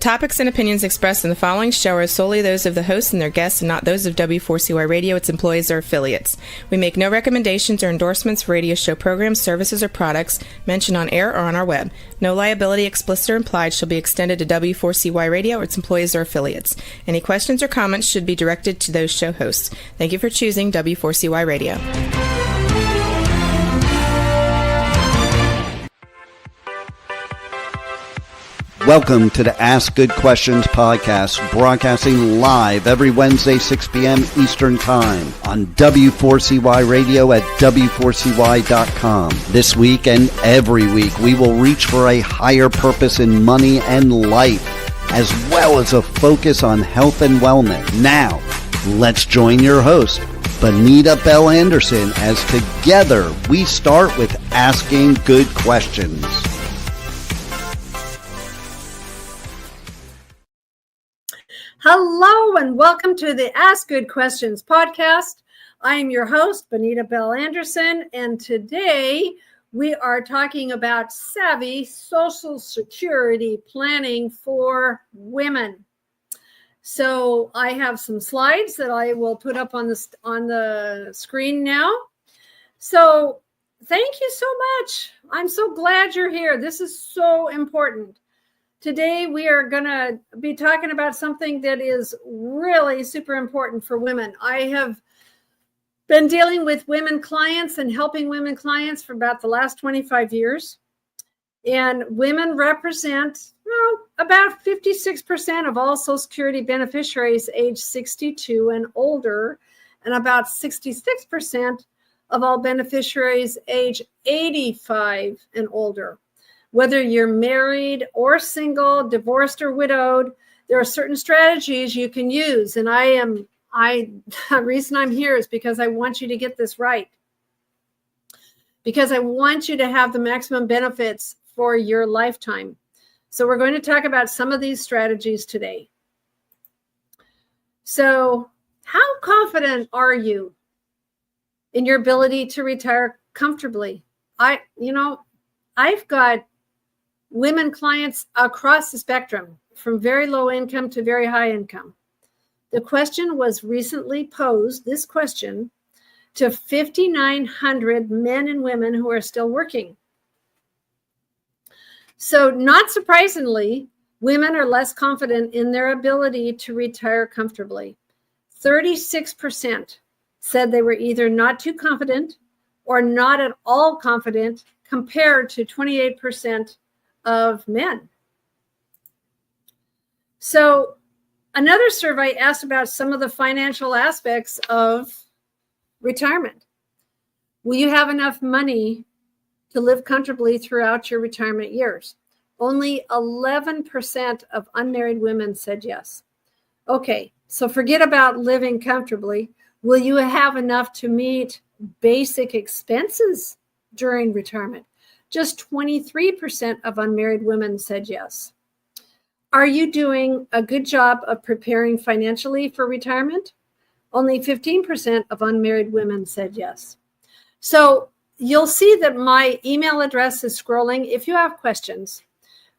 topics and opinions expressed in the following show are solely those of the hosts and their guests and not those of W4CY Radio, its employees, or affiliates. We make no recommendations or endorsements for radio show programs, services, or products mentioned on air or on our web. No liability, explicit or implied, shall be extended to W4CY Radio or its employees or affiliates. Any questions or comments should be directed to those show hosts. Thank you for choosing W4CY Radio. Welcome to the Ask Good Questions podcast, broadcasting live every Wednesday, 6 p.m. Eastern Time on W4CY Radio at W4CY.com. This week and every week, we will reach for a higher purpose in money and life, as well as a focus on health and wellness. Now, let's join your host, Bonita Bell Anderson, as together we start with Asking Good Questions. Hello and welcome to the Ask Good Questions podcast. I am your host, Bonita Bell Anderson, and today we are talking about savvy Social Security planning for women. So I have some slides that I will put up on the screen now. So thank you so much. I'm so glad you're here. This is so important. Today, we are going to be talking about something that is really super important for women. I have been dealing with women clients and helping women clients for about the last 25 years. And women represent about 56% of all Social Security beneficiaries age 62 and older, and about 66% of all beneficiaries age 85 and older. Whether you're married or single, divorced or widowed, there are certain strategies you can use. And the reason I'm here is because I want you to get this right. Because I want you to have the maximum benefits for your lifetime. So we're going to talk about some of these strategies today. So how confident are you in your ability to retire comfortably? I've got women clients across the spectrum, from very low income to very high income. The question was recently posed, this question, to 5,900 men and women who are still working. So not surprisingly, women are less confident in their ability to retire comfortably. 36% said they were either not too confident or not at all confident, compared to 28% of men. So another survey asked about some of the financial aspects of retirement. Will you have enough money to live comfortably throughout your retirement years? Only 11% of unmarried women said yes. Okay, so forget about living comfortably. Will you have enough to meet basic expenses during retirement? Just 23% of unmarried women said yes. Are you doing a good job of preparing financially for retirement? Only 15% of unmarried women said yes. So you'll see that my email address is scrolling if you have questions.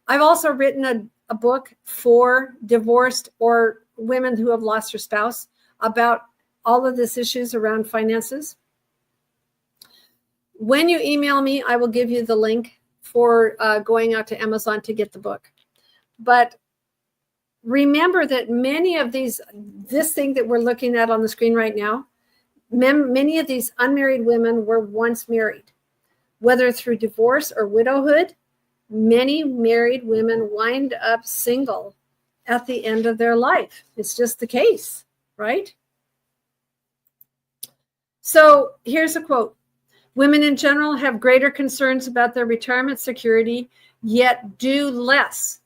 I've also written a book for divorced or women who have lost their spouse about all of these issues around finances. When you email me, I will give you the link for going out to Amazon to get the book. But remember that many of this thing that we're looking at on the screen right now, many of these unmarried women were once married. Whether through divorce or widowhood, many married women wind up single at the end of their life. It's just the case, right? So here's a quote. Women in general have greater concerns about their retirement security, yet do less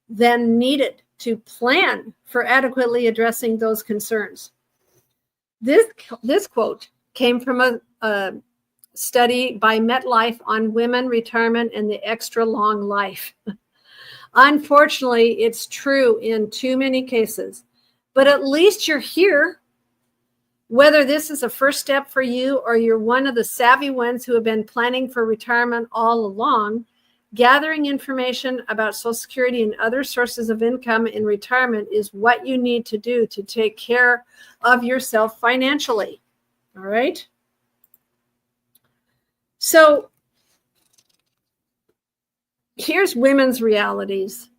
than needed to plan for adequately addressing those concerns. This quote came from a study by MetLife on women, retirement, and the extra long life. Unfortunately, it's true in too many cases, but at least you're here. Whether this is a first step for you or you're one of the savvy ones who have been planning for retirement all along, Gathering information about Social Security and other sources of income in retirement is what you need to do to take care of yourself financially. All right? So here's women's realities.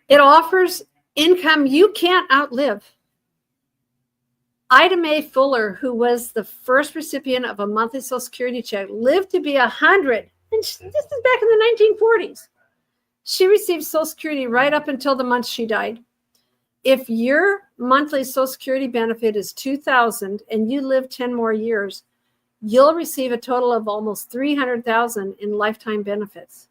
It offers income you can't outlive. Ida Mae Fuller, who was the first recipient of a monthly Social Security check, lived to be 100. And this is back in the 1940s. She received Social Security right up until the month she died. If your monthly Social Security benefit is $2,000 and you live 10 more years, you'll receive a total of almost $300,000 in lifetime benefits.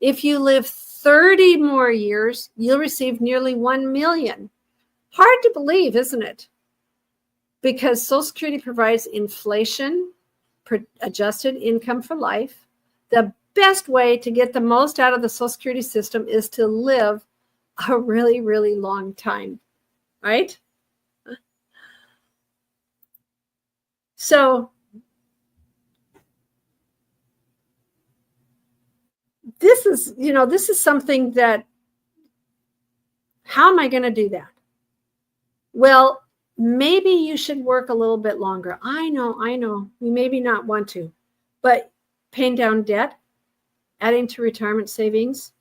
If you live 30 more years, you'll receive nearly $1 million. Hard to believe, isn't it? Because Social Security provides inflation adjusted income for life. The best way to get the most out of the Social Security system is to live a really, really long time, right? So this is something that, how am I going to do that? Well, maybe you should work a little bit longer. I know, you maybe not want to, but paying down debt, adding to retirement savings,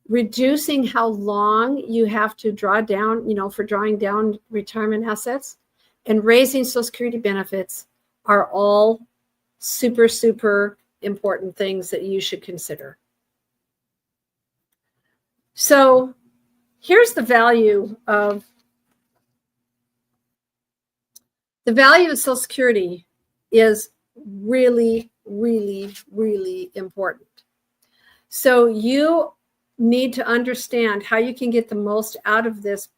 reducing how long you have to draw down, for drawing down retirement assets, and raising Social Security benefits are all super, super important things that you should consider. So here's the value of Social Security is really, really, really important. So you need to understand how you can get the most out of this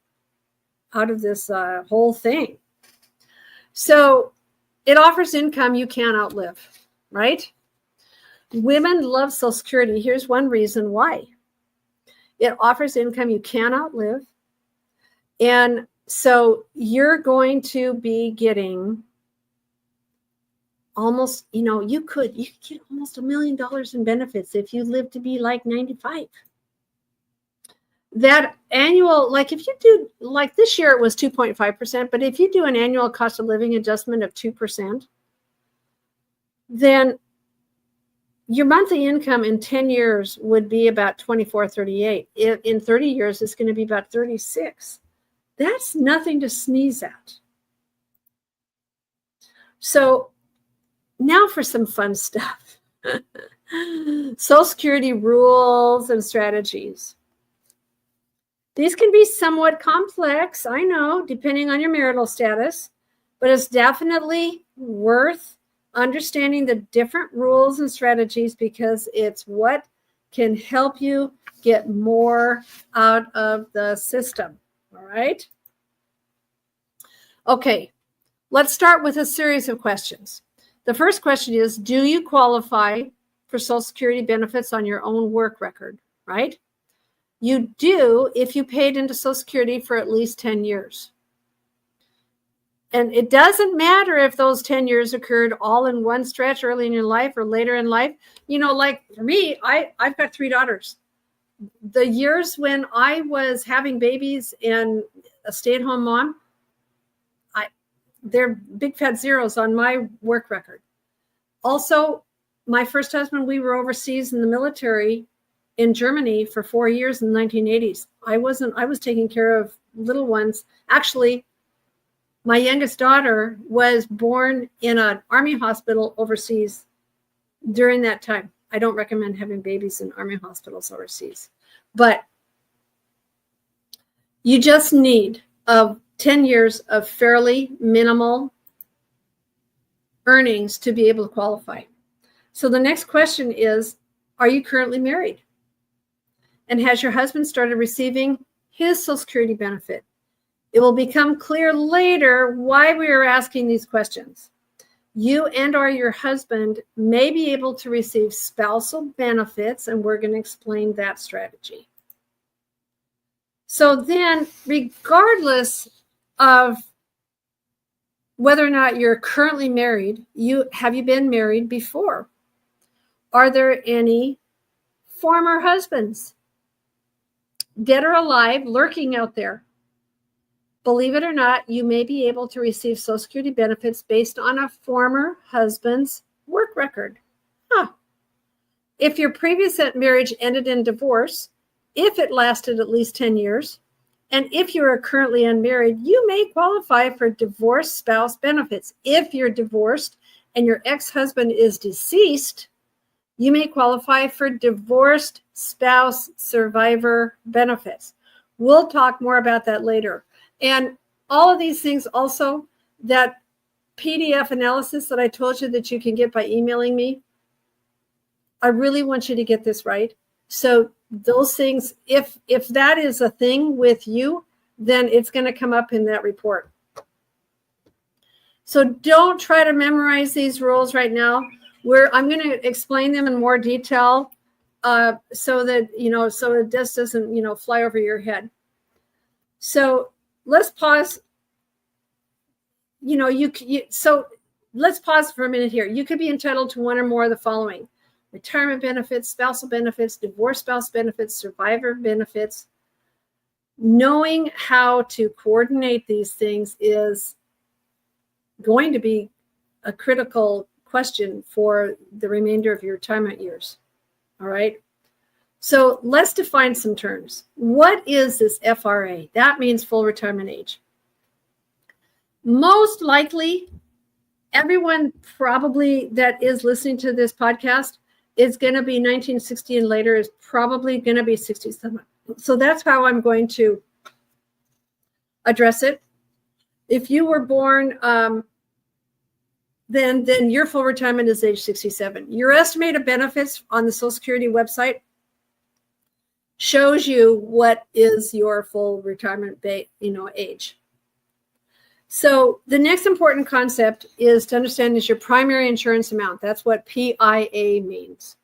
whole thing. So it offers income you can't outlive, right? Women love Social Security. Here's one reason why. It offers income you can't outlive. And so you're going to be getting almost, you could get almost $1 million in benefits if you live to be like 95. That annual, like if you do, like this year it was 2.5%, but if you do an annual cost of living adjustment of 2%, then your monthly income in 10 years would be about $24.38. In 30 years, it's going to be about $36. That's nothing to sneeze at. So now for some fun stuff. Social Security rules and strategies. These can be somewhat complex, I know, depending on your marital status, but it's definitely worth understanding the different rules and strategies because it's what can help you get more out of the system. All right. Okay, let's start with a series of questions. The first question is, do you qualify for Social Security benefits on your own work record, right? You do if you paid into Social Security for at least 10 years. And it doesn't matter if those 10 years occurred all in one stretch early in your life or later in life. Like for me, I've got 3 daughters. The years when I was having babies and a stay-at-home mom, they're big fat zeros on my work record. Also, my first husband, we were overseas in the military in Germany for 4 years in the 1980s. I was taking care of little ones. Actually, my youngest daughter was born in an army hospital overseas during that time. I don't recommend having babies in army hospitals overseas, but you just need 10 years of fairly minimal earnings to be able to qualify. So the next question is, are you currently married? And has your husband started receiving his Social Security benefit? It will become clear later why we are asking these questions. You and or your husband may be able to receive spousal benefits, and we're going to explain that strategy. So then, regardless of whether or not you're currently married, have you been married before? Are there any former husbands, dead or alive, lurking out there? Believe it or not, you may be able to receive Social Security benefits based on a former husband's work record. If your previous marriage ended in divorce, if it lasted at least 10 years, and if you are currently unmarried, you may qualify for divorced spouse benefits. If you're divorced and your ex-husband is deceased, you may qualify for divorced spouse survivor benefits. We'll talk more about that later. And all of these things also, that PDF analysis that I told you that you can get by emailing me, I really want you to get this right. So those things, if that is a thing with you, then it's going to come up in that report. So don't try to memorize these rules right now. I'm going to explain them in more detail so that, so it just doesn't, fly over your head. So let's pause. So let's pause for a minute here. You could be entitled to one or more of the following: retirement benefits, spousal benefits, divorce spouse benefits, survivor benefits. Knowing how to coordinate these things is going to be a critical question for the remainder of your retirement years. All right. So let's define some terms. What is this FRA? That means full retirement age. Most likely, everyone probably that is listening to this podcast is going to be 1960 and later, is probably going to be 67. So that's how I'm going to address it. If you were born, then your full retirement is age 67. Your estimated benefits on the Social Security website shows you what is your full retirement age. So the next important concept is to understand is your primary insurance amount. That's what PIA means.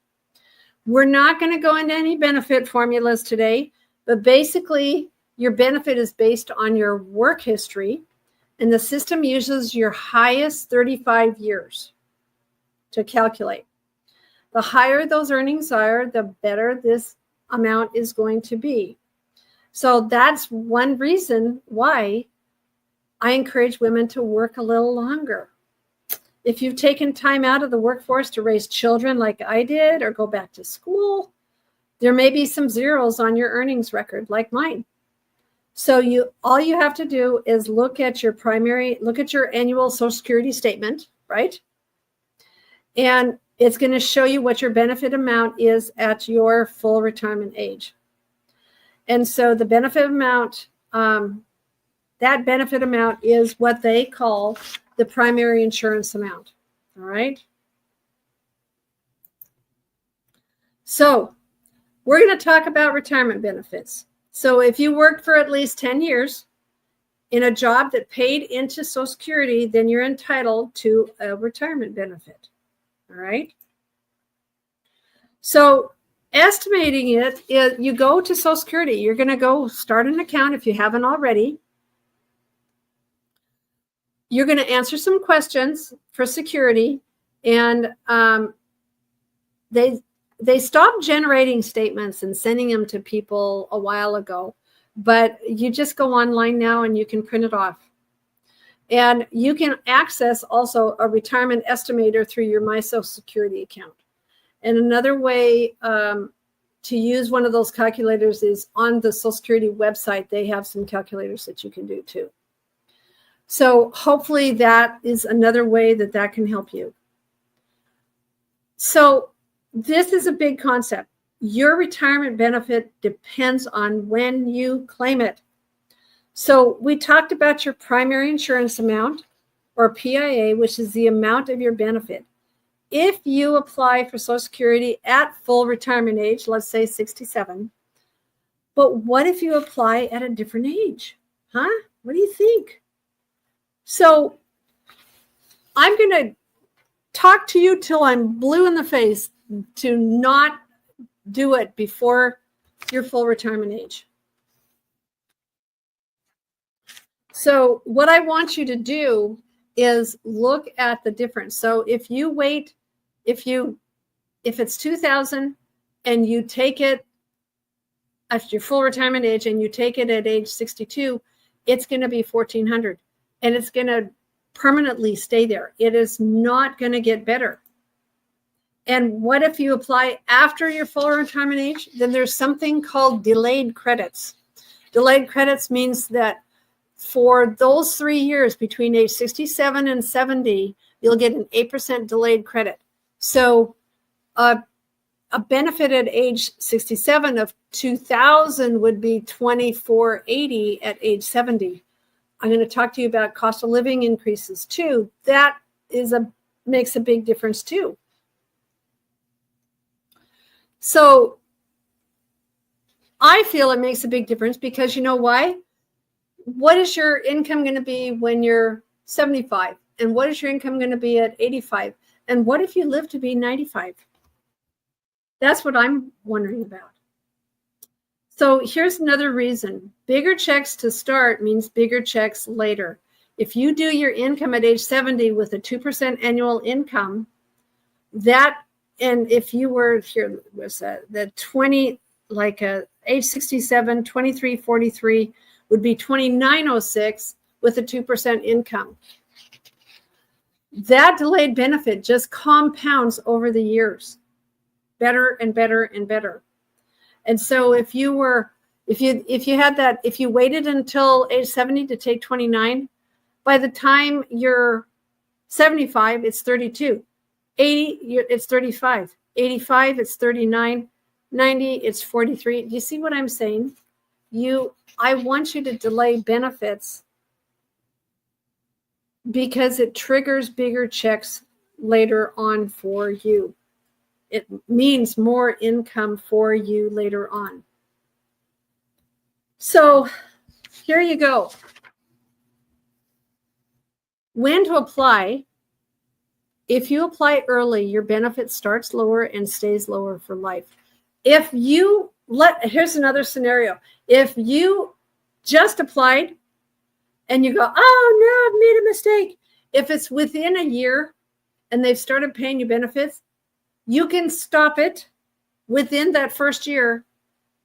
We're not going to go into any benefit formulas today, but basically your benefit is based on your work history, and the system uses your highest 35 years to calculate. The higher those earnings are, the better this amount is going to be. So that's one reason why I encourage women to work a little longer. If you've taken time out of the workforce to raise children like I did, or go back to school, there may be some zeros on your earnings record like mine. So all you have to do is look at your annual Social Security statement, right? And it's going to show you what your benefit amount is at your full retirement age. And so the benefit amount, that benefit amount is what they call the primary insurance amount. All right. So we're going to talk about retirement benefits. So if you worked for at least 10 years in a job that paid into Social Security, then you're entitled to a retirement benefit. All right. So estimating it, you go to Social Security. You're going to go start an account if you haven't already. You're going to answer some questions for security, and they stopped generating statements and sending them to people a while ago, but you just go online now and you can print it off. And you can access also a retirement estimator through your My Social Security account. And another way to use one of those calculators is on the Social Security website. They have some calculators that you can do too. So hopefully that is another way that can help you. So this is a big concept. Your retirement benefit depends on when you claim it. So we talked about your primary insurance amount, or PIA, which is the amount of your benefit. If you apply for Social Security at full retirement age, let's say 67, but what if you apply at a different age? Huh? What do you think? So I'm going to talk to you till I'm blue in the face to not do it before your full retirement age. So what I want you to do is look at the difference. So if you wait, if it's 2000 and you take it after your full retirement age and you take it at age 62, it's going to be 1400 and it's going to permanently stay there. It is not going to get better. And what if you apply after your full retirement age? Then there's something called delayed credits. Delayed credits means that for those 3 years between age 67 and 70, you'll get an 8% delayed credit. So a benefit at age 67 of 2000 would be 2480 at age 70. I'm going to talk to you about cost of living increases too. That makes a big difference too. So I feel it makes a big difference because you know why? What is your income going to be when you're 75? And what is your income going to be at 85? And what if you live to be 95? That's what I'm wondering about. So here's another reason. Bigger checks to start means bigger checks later. If you do your income at age 70 with a 2% annual income, and if you were here, was the 20, like age 67, 2343 would be 2906 with a 2% income. That delayed benefit just compounds over the years, better and better and better. And so if you waited until age 70 to take 29, by the time you're 75, it's 32. 80, it's 35. 85, it's 39. 90, it's 43. Do you see what I'm saying? I want you to delay benefits because it triggers bigger checks later on for you. It means more income for you later on. So here you go. When to apply. If you apply early, your benefit starts lower and stays lower for life. Here's another scenario. If you just applied and you go, oh no, I've made a mistake. If it's within a year and they've started paying you benefits, you can stop it within that first year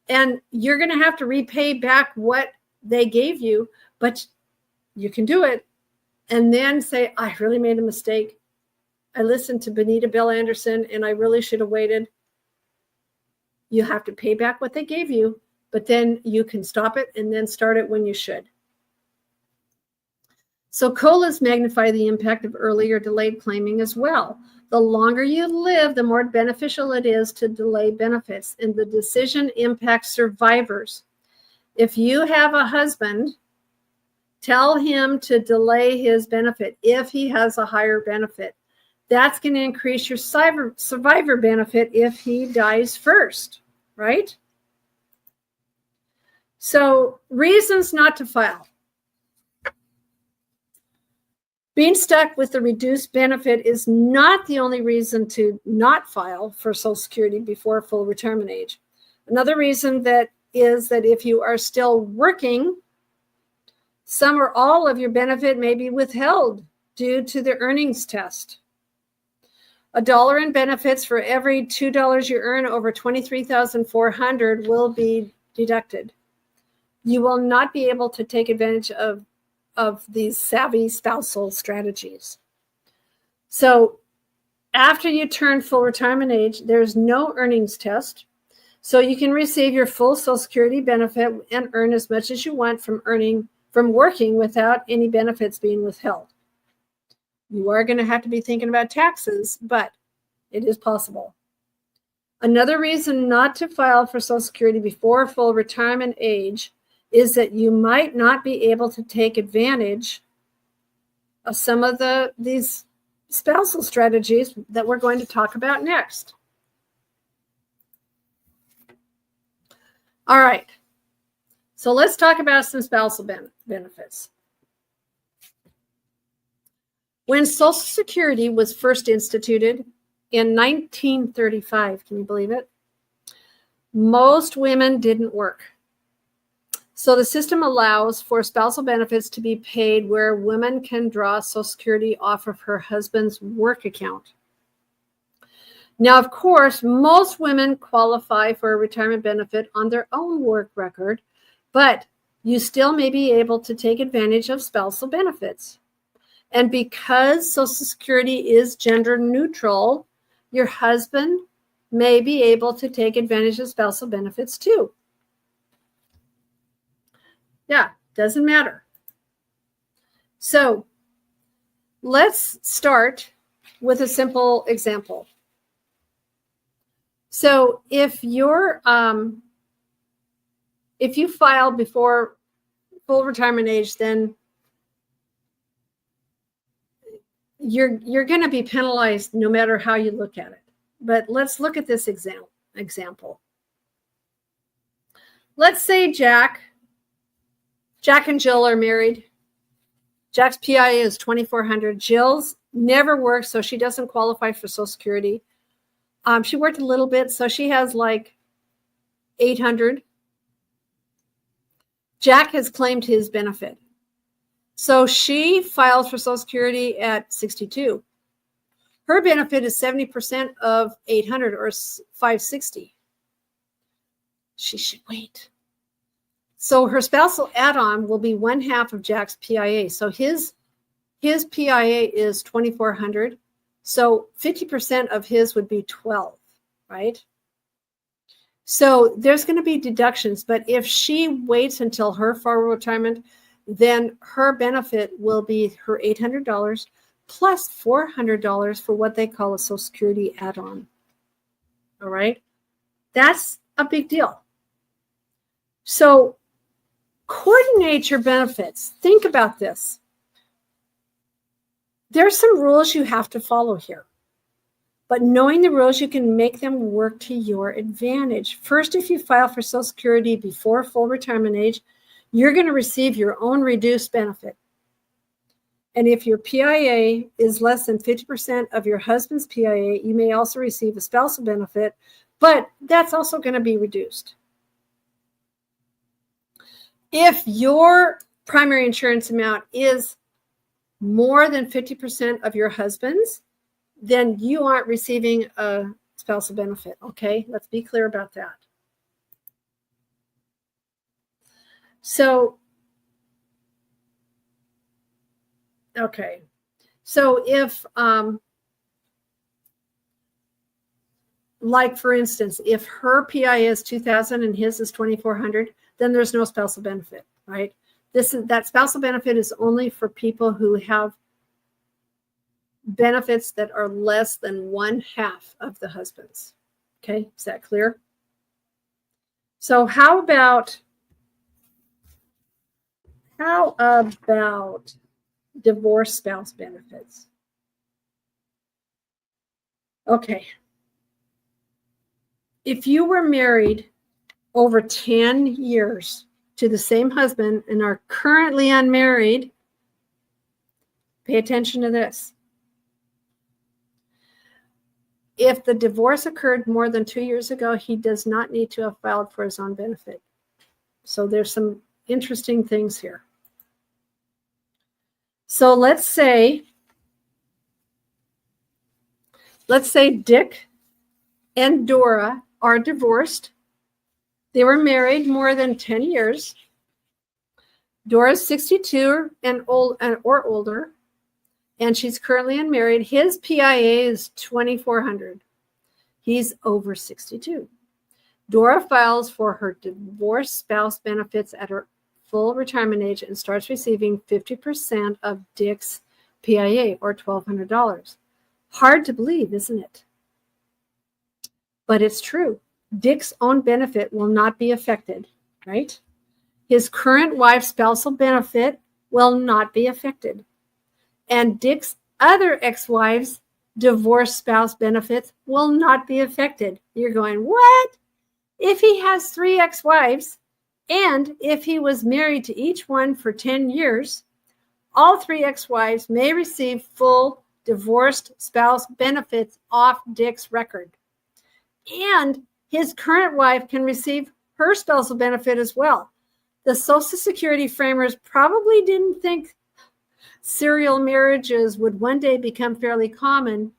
and you're going to have to repay back what they gave you, but you can do it and then say, I really made a mistake. I listened to Bonita Bill Anderson and I really should have waited. You have to pay back what they gave you, but then you can stop it and then start it when you should. So COLAs magnify the impact of early or delayed claiming as well. The longer you live, the more beneficial it is to delay benefits, and the decision impacts survivors. If you have a husband, tell him to delay his benefit if he has a higher benefit. That's going to increase your survivor benefit if he dies first, right? So, reasons not to file. Being stuck with the reduced benefit is not the only reason to not file for Social Security before full retirement age. Another reason is that if you are still working, some or all of your benefit may be withheld due to the earnings test. $1 in benefits for every $2 you earn over $23,400 will be deducted. You will not be able to take advantage of these savvy spousal strategies. So after you turn full retirement age, there's no earnings test. So you can receive your full Social Security benefit and earn as much as you want from working without any benefits being withheld. You are going to have to be thinking about taxes, but it is possible. Another reason not to file for Social Security before full retirement age is that you might not be able to take advantage of some of these spousal strategies that we're going to talk about next. All right. So let's talk about some spousal benefits. When Social Security was first instituted in 1935, can you believe it? Most women didn't work. So the system allows for spousal benefits to be paid where women can draw Social Security off of her husband's work account. Now, of course, most women qualify for a retirement benefit on their own work record, but you still may be able to take advantage of spousal benefits. And because Social Security is gender neutral, your husband may be able to take advantage of spousal benefits too. Yeah, doesn't matter. So let's start with a simple example. So if you filed before full retirement age, then you're going to be penalized no matter how you look at it. But let's look at this example. Let's say Jack and Jill are married. Jack's PIA is $2,400. Jill's never worked, so she doesn't qualify for Social Security. She worked a little bit, so she has like $800. Jack has claimed his benefit. So she files for Social Security at 62. Her benefit is 70% of 800 or 560. She should wait. So her spousal add-on will be 1/2 of Jack's PIA. So his PIA is 2,400. So 50% of his would be 12, right? So there's going to be deductions, but if she waits until her full retirement, then her benefit will be her $800 plus $400 for what they call a Social Security add-on. All right? That's a big deal. So coordinate your benefits. Think about this. There are some rules you have to follow here. But knowing the rules, you can make them work to your advantage. First, if you file for Social Security before full retirement age, you're going to receive your own reduced benefit. And if your PIA is less than 50% of your husband's PIA, you may also receive a spousal benefit, but that's also going to be reduced. If your primary insurance amount is more than 50% of your husband's, then you aren't receiving a spousal benefit, okay? Let's be clear about that. So, okay. So if, like for instance, if her PIA is 2,000 and his is 2,400, then there's no spousal benefit, right? That spousal benefit is only for people who have benefits that are less than 1/2 of the husband's. Okay, is that clear? So how about divorce spouse benefits? Okay. If you were married over 10 years to the same husband and are currently unmarried, pay attention to this. If the divorce occurred more than 2 years ago, he does not need to have filed for his own benefit. So there's some interesting things here. So let's say Dick and Dora are divorced. They were married more than 10 years. Dora's 62 or older, and she's currently unmarried. His PIA is 2,400. He's over 62. Dora files for her divorced spouse benefits at her full retirement age and starts receiving 50% of Dick's PIA, or $1,200. Hard to believe, isn't it? But it's true. Dick's own benefit will not be affected, right? His current wife's spousal benefit will not be affected. And Dick's other ex-wives' divorced spouse benefits will not be affected. You're going, what? If he has 3 ex-wives, and if he was married to each one for 10 years, all 3 ex-wives may receive full divorced spouse benefits off Dick's record. And his current wife can receive her spousal benefit as well. The Social Security framers probably didn't think serial marriages would one day become fairly common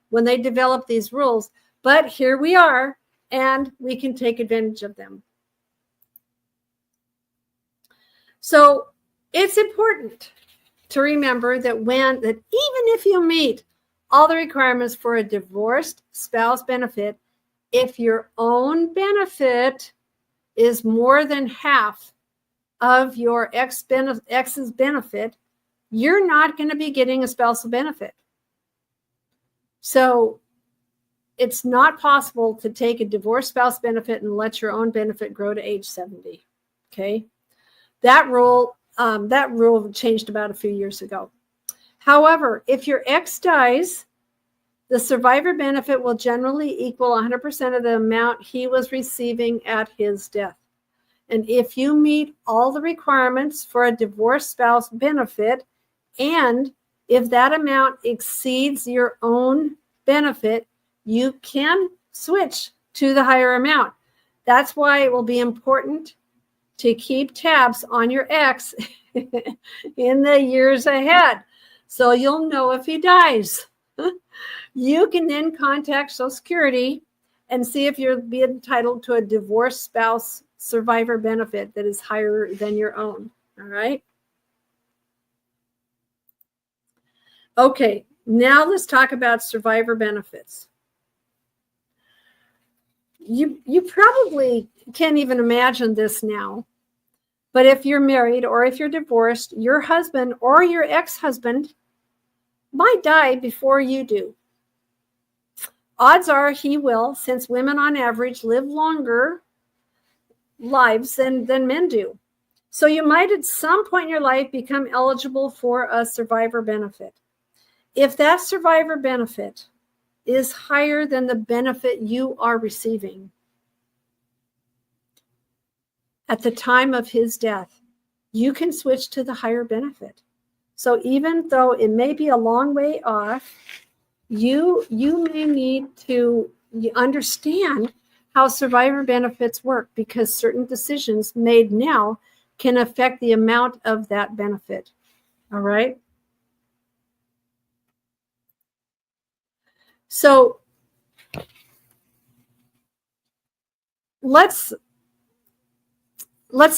when they developed these rules, but here we are, and we can take advantage of them. So it's important to remember that even if you meet all the requirements for a divorced spouse benefit, if your own benefit is more than half of your ex's benefit, you're not going to be getting a spousal benefit. So it's not possible to take a divorced spouse benefit and let your own benefit grow to age 70. Okay. That rule changed about a few years ago. However, if your ex dies, the survivor benefit will generally equal 100% of the amount he was receiving at his death. And if you meet all the requirements for a divorced spouse benefit, and if that amount exceeds your own benefit, you can switch to the higher amount. That's why it will be important to keep tabs on your ex in the years ahead, so you'll know if he dies. You can then contact Social Security and see if you'll be entitled to a divorced spouse survivor benefit that is higher than your own. All right. Okay, now let's talk about survivor benefits. You probably can't even imagine this now, but if you're married or if you're divorced, your husband or your ex-husband might die before you do. Odds are he will, since women on average live longer lives than men do. So you might at some point in your life become eligible for a survivor benefit. If that survivor benefit is higher than the benefit you are receiving at the time of his death, you can switch to the higher benefit. So even though it may be a long way off, you may need to understand how survivor benefits work, because certain decisions made now can affect the amount of that benefit. All right. So let's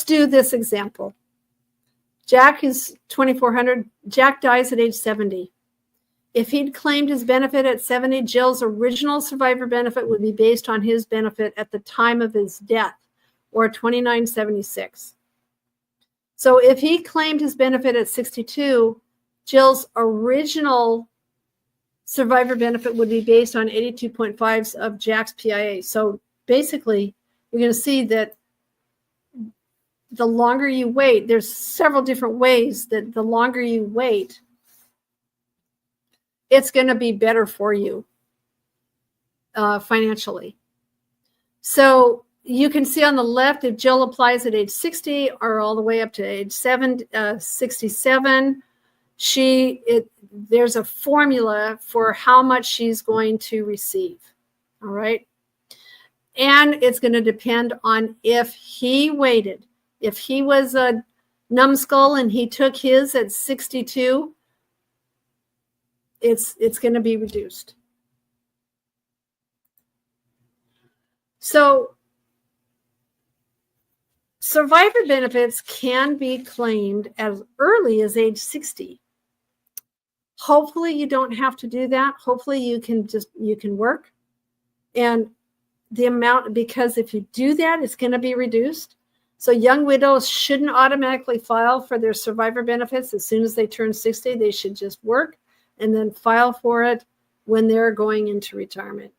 do this example. Jack is 2,400. Jack dies at age 70. If he'd claimed his benefit at 70, Jill's original survivor benefit would be based on his benefit at the time of his death, or 2976. So if he claimed his benefit at 62, Jill's original survivor benefit would be based on 82.5s of Jack's PIA. So basically, you're going to see that the longer you wait, there's several different ways that the longer you wait, it's going to be better for you financially. So you can see on the left, if Jill applies at age 60 or all the way up to age 67, there's a formula for how much she's going to receive. All right. And it's going to depend on if he waited. If he was a numbskull and he took his at 62, it's going to be reduced. So survivor benefits can be claimed as early as age 60. Hopefully you don't have to do that. Hopefully you can work. And the amount, because if you do that, it's going to be reduced. So young widows shouldn't automatically file for their survivor benefits as soon as they turn 60. They should just work and then file for it when they're going into retirement.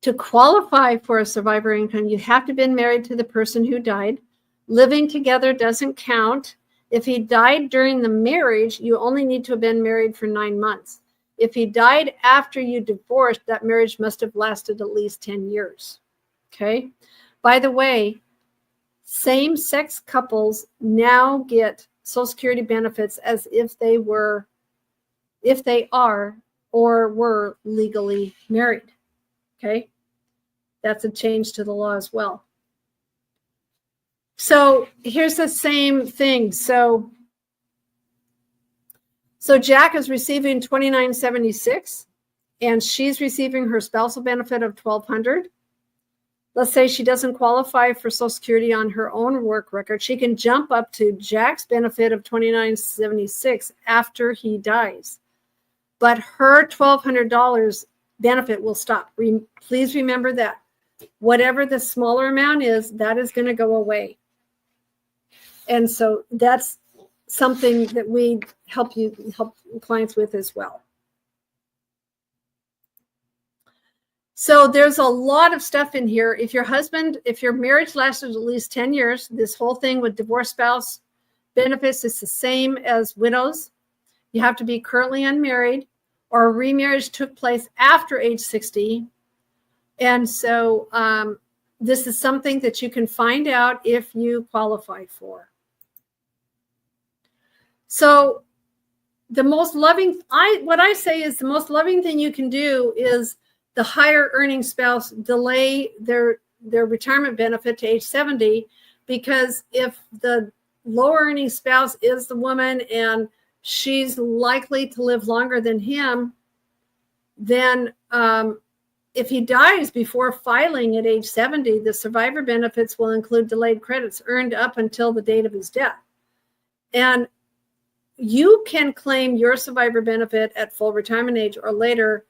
To qualify for a survivor income, you have to have been married to the person who died. Living together doesn't count. If he died during the marriage, you only need to have been married for 9 months. If he died after you divorced, that marriage must have lasted at least 10 years. Okay? By the way, same-sex couples now get Social Security benefits as if they are or were legally married. Okay? That's a change to the law as well. So here's the same thing. So Jack is receiving $29.76, and she's receiving her spousal benefit of $1,200. Let's say she doesn't qualify for Social Security on her own work record. She can jump up to Jack's benefit of $29.76 after he dies. But her $1,200 benefit will stop. Please remember that. Whatever the smaller amount is, that is going to go away. And so that's something that we help clients with as well. So there's a lot of stuff in here. If your marriage lasted at least 10 years, this whole thing with divorced spouse benefits is the same as widows. You have to be currently unmarried, or remarriage took place after age 60. And so this is something that you can find out if you qualify for. So the most loving, what I say is the most loving thing you can do is the higher earning spouse delay their retirement benefit to age 70, because if the lower earning spouse is the woman and she's likely to live longer than him, then if he dies before filing at age 70, the survivor benefits will include delayed credits earned up until the date of his death. And you can claim your survivor benefit at full retirement age or later.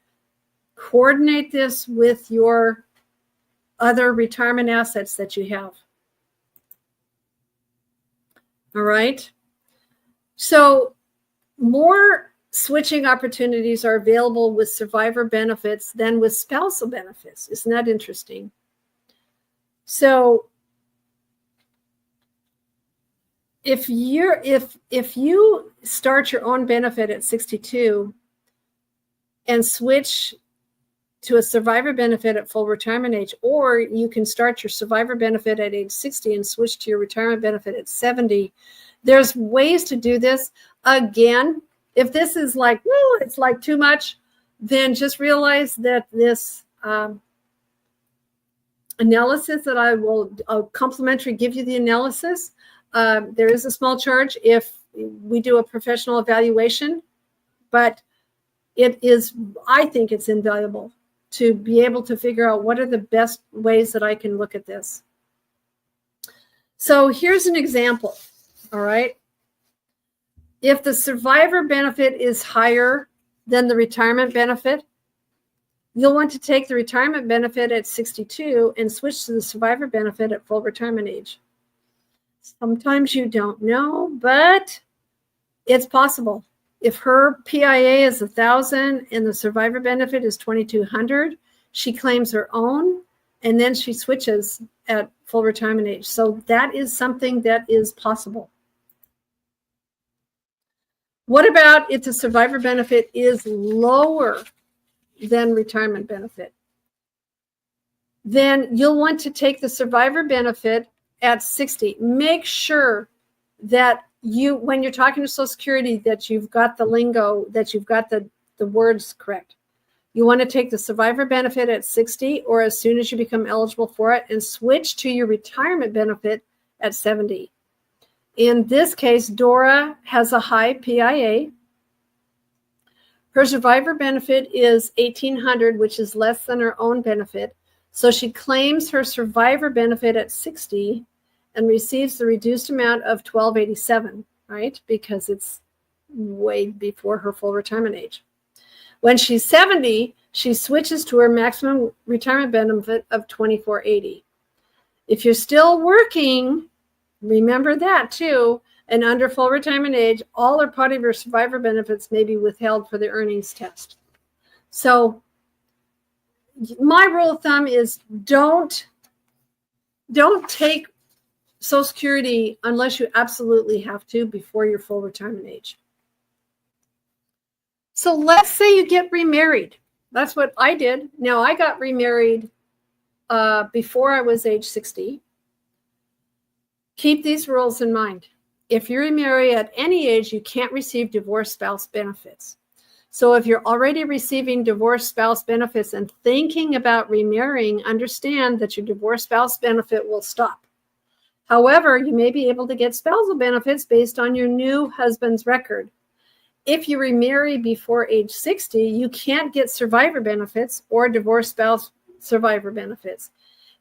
Coordinate this with your other retirement assets that you have. All right. So more switching opportunities are available with survivor benefits than with spousal benefits. Isn't that interesting? So if you start your own benefit at 62 and switch to a survivor benefit at full retirement age, or you can start your survivor benefit at age 60 and switch to your retirement benefit at 70. There's ways to do this. Again, if this is like, woo, it's like too much, then just realize that this analysis that I'll complimentary give you the analysis. There is a small charge if we do a professional evaluation, but I think it's invaluable to be able to figure out what are the best ways that I can look at this. So here's an example, all right? If the survivor benefit is higher than the retirement benefit, you'll want to take the retirement benefit at 62 and switch to the survivor benefit at full retirement age. Sometimes you don't know, but it's possible. If her PIA is 1,000 and the survivor benefit is 2,200, she claims her own, and then she switches at full retirement age. So that is something that is possible. What about if the survivor benefit is lower than retirement benefit? Then you'll want to take the survivor benefit at 60. Make sure that when you're talking to Social Security, that you've got the lingo, that you've got the words correct. You want to take the survivor benefit at 60 or as soon as you become eligible for it, and switch to your retirement benefit at 70. In this case, Dora has a high PIA. Her survivor benefit is $1,800, which is less than her own benefit. So she claims her survivor benefit at 60 and receives the reduced amount of $1,287, right? Because it's way before her full retirement age. When she's 70, she switches to her maximum retirement benefit of $2,480. If you're still working, remember that too, and under full retirement age, all or part of your survivor benefits may be withheld for the earnings test. So my rule of thumb is don't take Social Security unless you absolutely have to before your full retirement age. So let's say you get remarried. That's what I did. Now, I got remarried before I was age 60. Keep these rules in mind. If you remarry at any age, you can't receive divorced spouse benefits. So if you're already receiving divorced spouse benefits and thinking about remarrying, understand that your divorced spouse benefit will stop. However, you may be able to get spousal benefits based on your new husband's record. If you remarry before age 60, you can't get survivor benefits or divorced spouse survivor benefits.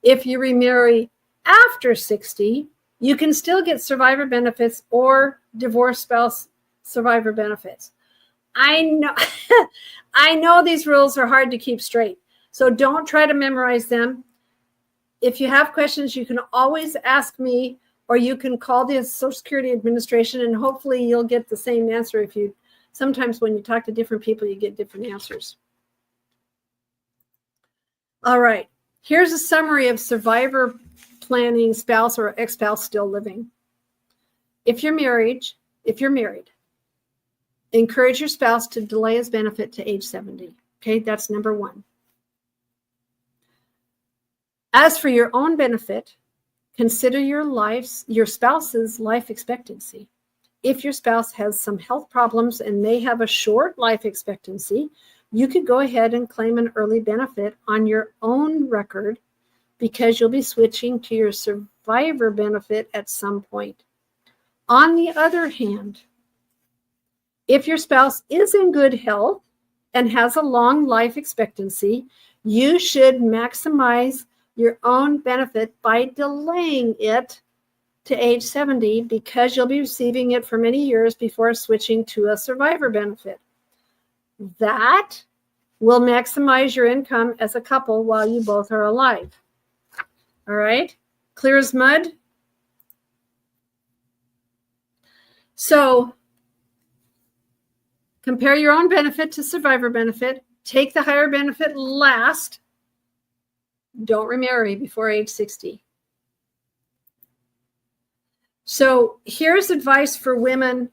If you remarry after 60, you can still get survivor benefits or divorced spouse survivor benefits. I know, I know these rules are hard to keep straight, so don't try to memorize them. If you have questions, you can always ask me, or you can call the Social Security Administration, and hopefully you'll get the same answer. Sometimes when you talk to different people, you get different answers. All right, here's a summary of survivor planning, spouse or ex-spouse still living. If you're married, encourage your spouse to delay his benefit to age 70. Okay, that's number one. As for your own benefit, consider your spouse's life expectancy. If your spouse has some health problems and may have a short life expectancy, you could go ahead and claim an early benefit on your own record because you'll be switching to your survivor benefit at some point. On the other hand, if your spouse is in good health and has a long life expectancy, you should maximize your own benefit by delaying it to age 70 because you'll be receiving it for many years before switching to a survivor benefit. That will maximize your income as a couple while you both are alive. All right, clear as mud? So compare your own benefit to survivor benefit. Take the higher benefit last. Don't remarry before age 60. So here's advice for women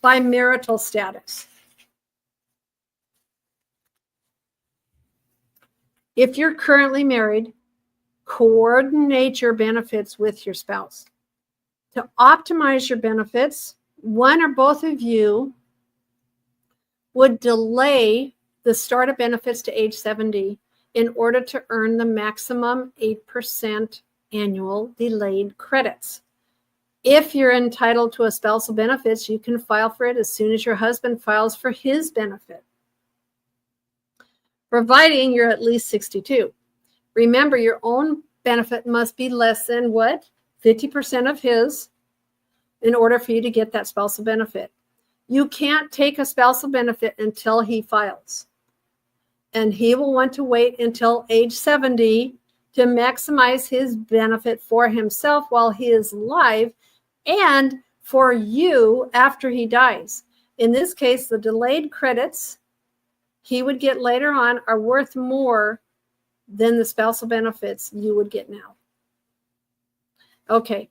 by marital status. If you're currently married, coordinate your benefits with your spouse. To optimize your benefits, one or both of you would delay the start of benefits to age 70 in order to earn the maximum 8% annual delayed credits. If you're entitled to a spousal benefits, you can file for it as soon as your husband files for his benefit, providing you're at least 62. Remember, your own benefit must be less than what? 50% of his in order for you to get that spousal benefit. You can't take a spousal benefit until he files. And he will want to wait until age 70 to maximize his benefit for himself while he is alive and for you after he dies. In this case, the delayed credits he would get later on are worth more than the spousal benefits you would get now. Okay,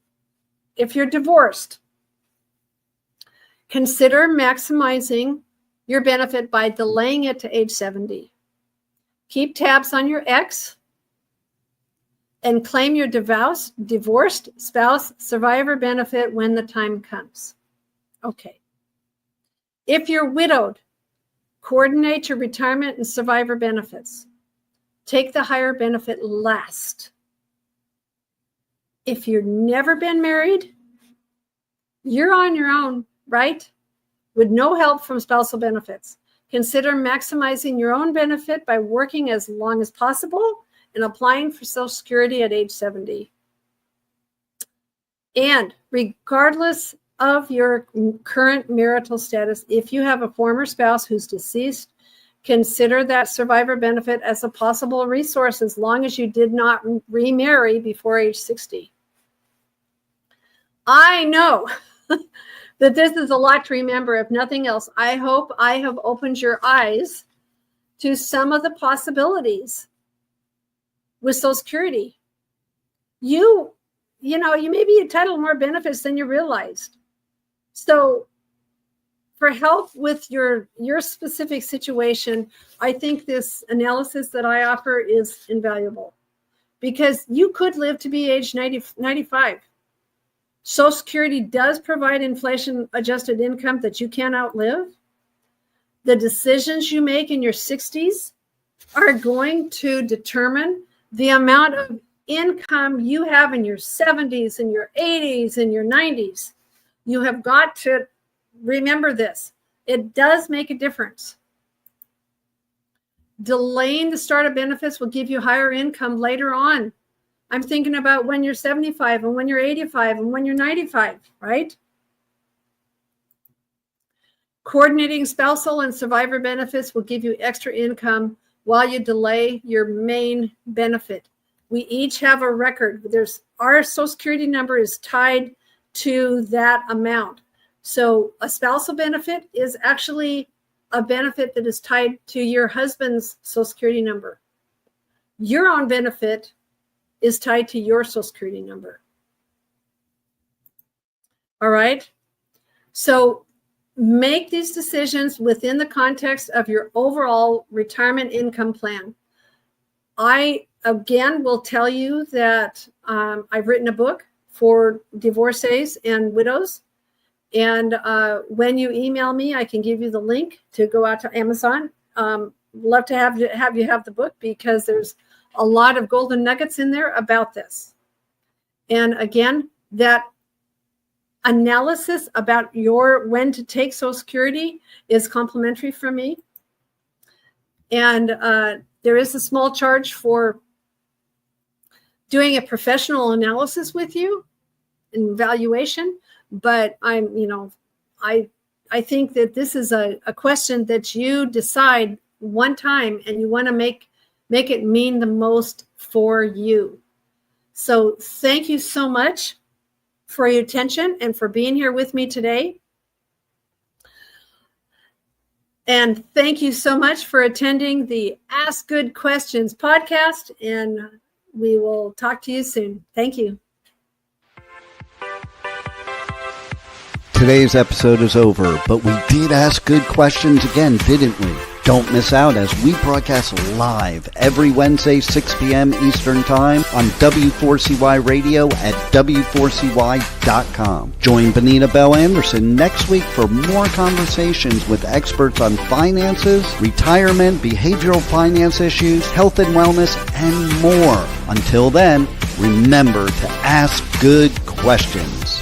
if you're divorced, consider maximizing your benefit by delaying it to age 70. Keep tabs on your ex and claim your divorced spouse survivor benefit when the time comes. Okay. If you're widowed, coordinate your retirement and survivor benefits. Take the higher benefit last. If you've never been married, you're on your own, right? With no help from spousal benefits. Consider maximizing your own benefit by working as long as possible and applying for Social Security at age 70. And regardless of your current marital status, if you have a former spouse who's deceased, consider that survivor benefit as a possible resource as long as you did not remarry before age 60. I know that this is a lot to remember. If nothing else, I hope I have opened your eyes to some of the possibilities with Social Security. You may be entitled to more benefits than you realized. So for help with your specific situation, I think this analysis that I offer is invaluable because you could live to be age 95. Social Security does provide inflation-adjusted income that you can't outlive. The decisions you make in your 60s are going to determine the amount of income you have in your 70s and your 80s and your 90s. You have got to remember this. It does make a difference. Delaying the start of benefits will give you higher income later on. I'm thinking about when you're 75 and when you're 85 and when you're 95, right? Coordinating spousal and survivor benefits will give you extra income while you delay your main benefit. We each have a record. Our Social Security number is tied to that amount. So a spousal benefit is actually a benefit that is tied to your husband's Social Security number. Your own benefit is tied to your Social Security number. All right? So make these decisions within the context of your overall retirement income plan. I, again, will tell you that I've written a book for divorcees and widows. And when you email me, I can give you the link to go out to Amazon. Love to have you have the book, because there's a lot of golden nuggets in there about this. And again, that analysis about when to take Social Security is complimentary from me. And there is a small charge for doing a professional analysis with you and valuation. But I think that this is a question that you decide one time, and you want to make it mean the most for you. So thank you so much for your attention and for being here with me today. And thank you so much for attending the Ask Good Questions podcast. And we will talk to you soon. Thank you. Today's episode is over, but we did ask good questions again, didn't we? Don't miss out as we broadcast live every Wednesday, 6 p.m. Eastern Time on W4CY Radio at W4CY.com. Join Bonita Bell Anderson next week for more conversations with experts on finances, retirement, behavioral finance issues, health and wellness, and more. Until then, remember to ask good questions.